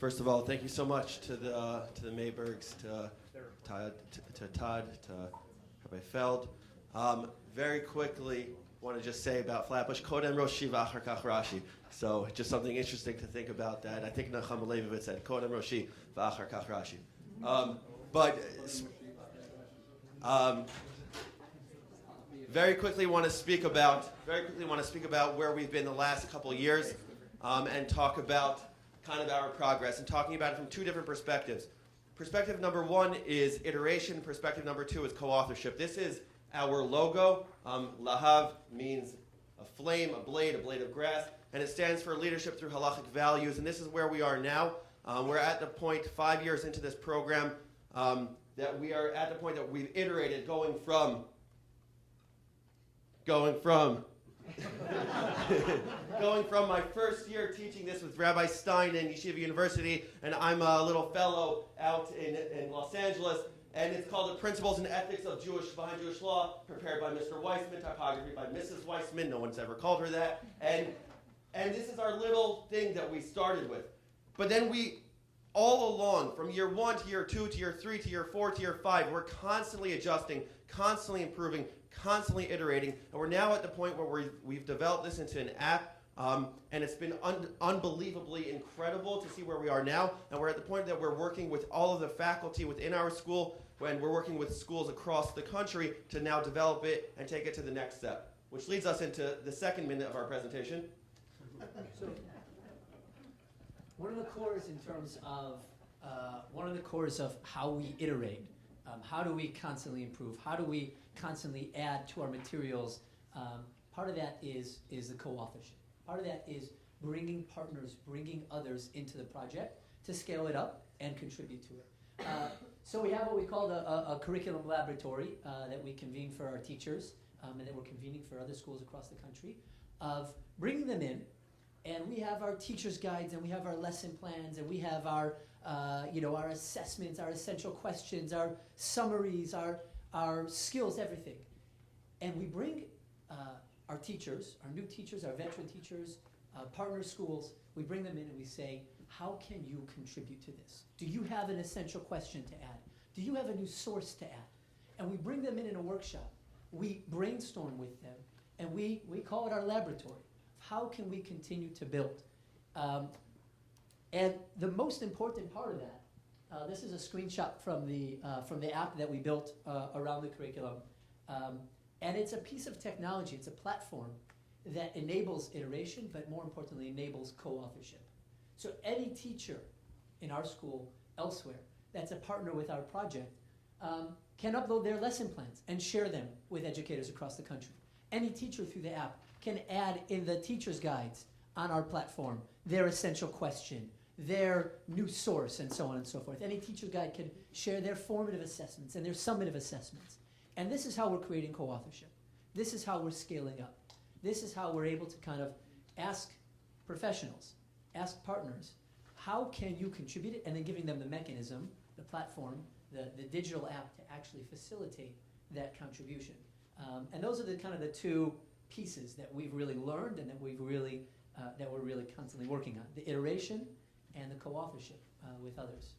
First of all, thank you so much to the Maybergs, to Todd, to Rabbi Feld. Very quickly, want to just say about Flatbush, Kodem Roshi v'achar kach Rashi. So just something interesting to think about that. I think Nachum Leibovitz said Kodem Roshi v'achar kach Rashi. Very quickly want to speak about where we've been the last couple of years, and talk about kind of our progress, and talking about it from two different perspectives. Perspective number one is iteration. Perspective number two is co-authorship. This is our logo. Lahav means a flame, a blade of grass, and it stands for leadership through halachic values. And this is where we are now. We're at the point 5 years into this program that we are at the point that we've iterated, going from my first year teaching this with Rabbi Stein in Yeshiva University, and I'm a little fellow out in Los Angeles, and it's called The Principles and Ethics of Behind Jewish Law, prepared by Mr. Weissman, typography by Mrs. Weissman. No one's ever called her that. And this is our little thing that we started with. But then we, all along, from year 1 to year 2 to year 3 to year 4 to year 5, we're constantly adjusting, constantly improving, constantly iterating, and we're now at the point where we've developed this into an app, and it's been unbelievably incredible to see where we are now. And we're at the point that we're working with all of the faculty within our school, and we're working with schools across the country to now develop it and take it to the next step, which leads us into the second minute of our presentation. So, one of the cores in terms of how we iterate, how do we constantly improve, how do we constantly add to our materials, part of that is the co-authorship. Part of that is bringing partners, bringing others into the project to scale it up and contribute to it. So we have what we call a curriculum laboratory that we convene for our teachers, and that we're convening for other schools across the country, of bringing them in. And we have our teacher's guides, and we have our lesson plans, and we have our assessments, our essential questions, our summaries, our skills, everything. And we bring our teachers, our new teachers, our veteran teachers, partner schools, we bring them in and we say, how can you contribute to this? Do you have an essential question to add? Do you have a new source to add? And we bring them in a workshop. We brainstorm with them, and we call it our laboratory. How can we continue to build? And the most important part of that, this is a screenshot from the app that we built around the curriculum. And it's a piece of technology, it's a platform that enables iteration, but more importantly, enables co-authorship. So any teacher in our school, elsewhere, that's a partner with our project, can upload their lesson plans and share them with educators across the country. Any teacher through the app can add in the teacher's guides on our platform their essential question, their new source, and so on and so forth. Any teacher's guide can share their formative assessments and their summative assessments. And this is how we're creating co-authorship. This is how we're scaling up. This is how we're able to kind of ask professionals, ask partners, how can you contribute it, and then giving them the mechanism, the platform, the digital app to actually facilitate that contribution. And those are the kind of the two pieces that we've really learned and that we're really constantly working on: the iteration and the co-authorship with others.